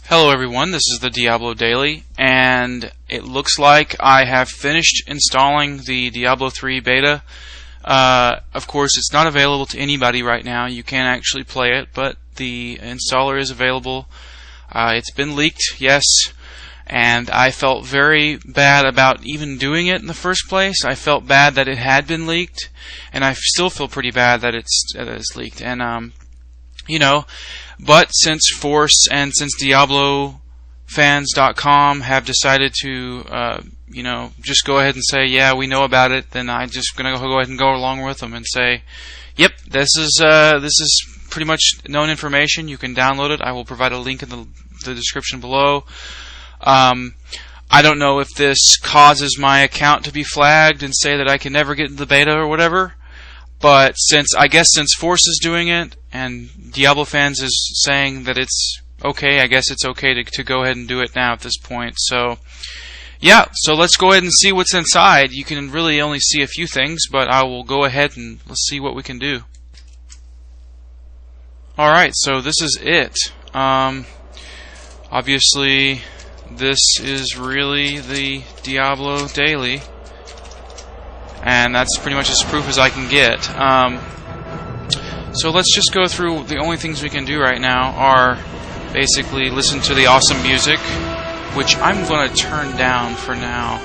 Hello everyone, this is the Diablo Daily, and it looks like I have finished installing the Diablo 3 beta. Of course, it's not available to anybody right now. You can't actually play it, but the installer is available. It's been leaked, yes, and I felt very bad about even doing it in the first place. I felt bad that it had been leaked, and I still feel pretty bad that it's leaked. And but since Force and since DiabloFans.com have decided to, just go ahead and say, yeah, we know about it, then I'm just gonna go ahead and go along with them and say, yep, this is pretty much known information. You can download it. I will provide a link in the description below. I don't know if this causes my account to be flagged and say that I can never get into the beta or whatever. But since Force is doing it and Diablo Fans is saying that it's okay, I guess it's okay to go ahead and do it now at this point. So, yeah, so let's go ahead and see what's inside. You can really only see a few things, but I will go ahead and let's see what we can do. Alright, so this is it. Obviously, this is really the Diablo Daily. And that's pretty much as proof as I can get. So let's just go through. The only things we can do right now are basically listen to the awesome music, which I'm going to turn down for now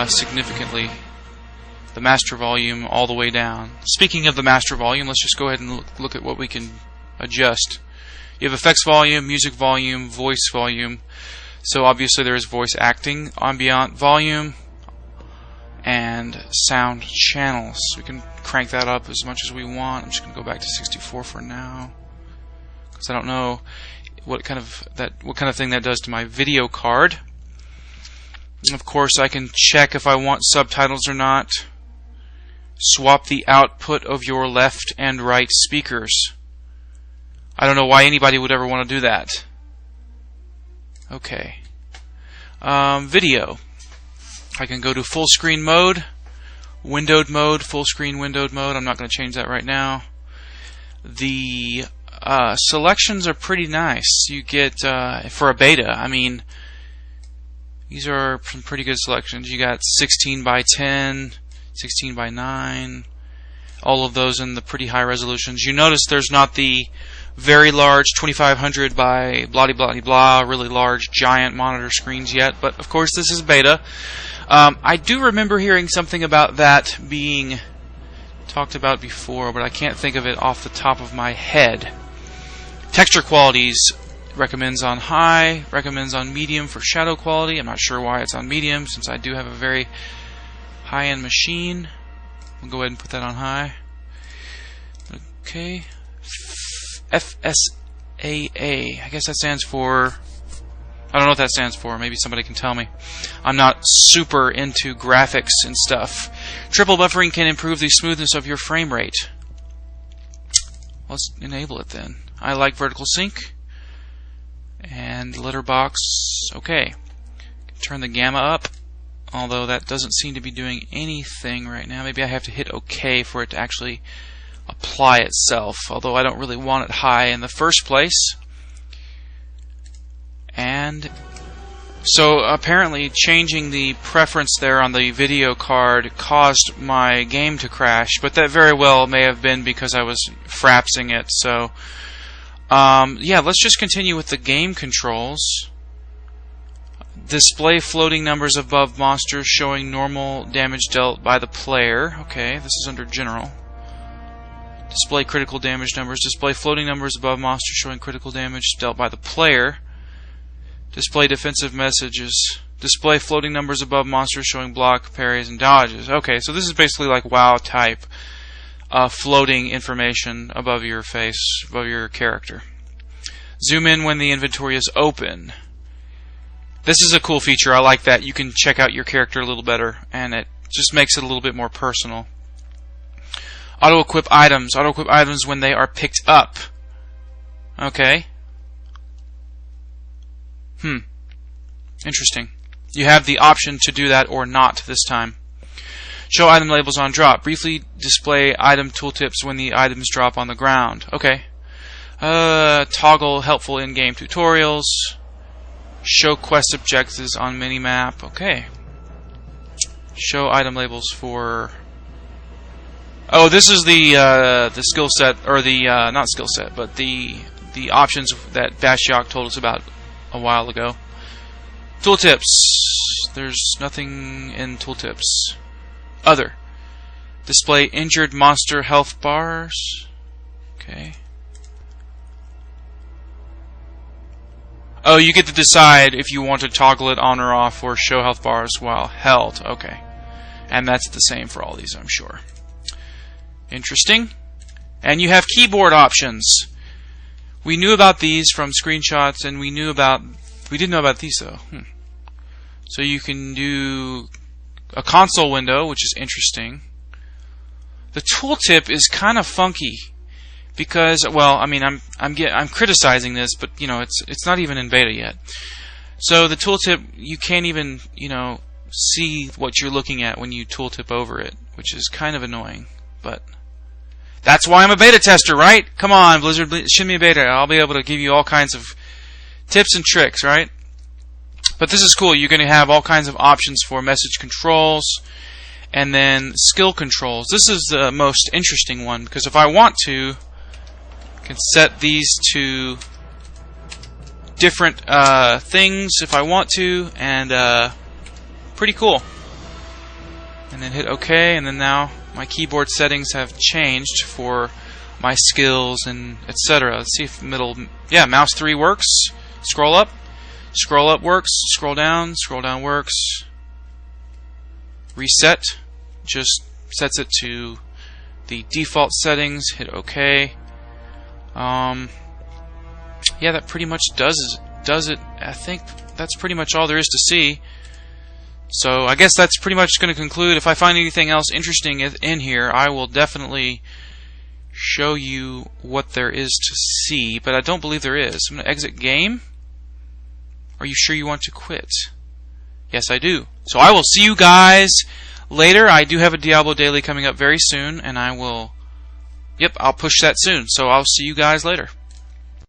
significantly. The master volume all the way down. Speaking of the master volume, let's just go ahead and look at what we can adjust. You have effects volume, music volume, voice volume. So obviously there is voice acting, ambient volume, and sound channels. We can crank that up as much as we want. I'm just going to go back to 64 for now, because I don't know what kind of thing that does to my video card. And of course, I can check if I want subtitles or not. Swap the output of your left and right speakers. I don't know why anybody would ever want to do that. Okay. Video. I can go to full screen mode, windowed mode, full screen windowed mode. I'm not going to change that right now. The selections are pretty nice. You get, for a beta, I mean, these are some pretty good selections. You got 16 by 10, 16 by 9, all of those in the pretty high resolutions. You notice there's not the very large 2500 by blah blah blah blah, really large giant monitor screens yet, but of course this is beta. I do remember hearing something about that being talked about before, but I can't think of it off the top of my head. Texture qualities recommends on high, recommends on medium for shadow quality. I'm not sure why it's on medium, since I do have a very high-end machine. We'll go ahead and put that on high. Okay. FSAA. I guess that stands for... I don't know what that stands for. Maybe somebody can tell me. I'm not super into graphics and stuff. Triple buffering can improve the smoothness of your frame rate. Let's enable it then. I like vertical sync. And letterbox. Okay. Turn the gamma up. Although that doesn't seem to be doing anything right now. Maybe I have to hit OK for it to actually apply itself. Although I don't really want it high in the first place. And so apparently changing the preference there on the video card caused my game to crash, but that very well may have been because I was frapsing it. So yeah, let's just continue with the game controls. Display floating numbers above monsters showing normal damage dealt by the player. Okay, this is under general. Display critical damage numbers. Display floating numbers above monsters showing critical damage dealt by the player. Display defensive messages. Display floating numbers above monsters showing block, parries, and dodges. Okay, so this is basically like WoW type floating information above your face, above your character. Zoom in when the inventory is open. This is a cool feature. I like that. You can check out your character a little better, and it just makes it a little bit more personal. Auto-equip items. Auto-equip items when they are picked up. Okay. Interesting. You have the option to do that or not this time. Show item labels on drop. Briefly display item tooltips when the items drop on the ground. Okay. Toggle helpful in-game tutorials. Show quest objectives on minimap. Okay. Show item labels for... Oh, this is the skill set, or the not skill set, but the options that Vashiok told us about a while ago. Tooltips. There's nothing in tooltips. Other. Display injured monster health bars. Okay. Oh, you get to decide if you want to toggle it on or off or show health bars while held. Okay. And that's the same for all these, I'm sure. Interesting. And you have keyboard options. We knew about these from screenshots, and we didn't know about these though. So you can do a console window, which is interesting. The tooltip is kind of funky because, well, I mean, I'm criticizing this, but you know, it's not even in beta yet. So the tooltip, you can't even, you know, see what you're looking at when you tooltip over it, which is kind of annoying. But that's why I'm a beta tester, right? Come on, Blizzard, send me a beta. I'll be able to give you all kinds of tips and tricks, right? But this is cool. You're going to have all kinds of options for message controls and then skill controls. This is the most interesting one because if I want to, I can set these to different things if I want to, and pretty cool. And then hit OK, and then now my keyboard settings have changed for my skills and etc. Let's see if yeah, mouse 3 works. Scroll up works. Scroll down works. Reset just sets it to the default settings. Hit OK. Yeah, that pretty much does it. I think that's pretty much all there is to see. So I guess that's pretty much going to conclude. If I find anything else interesting in here, I will definitely show you what there is to see, but I don't believe there is. I'm going to exit game. Are you sure you want to quit? Yes, I do. So I will see you guys later. I do have a Diablo Daily coming up very soon, and I'll push that soon. So I'll see you guys later.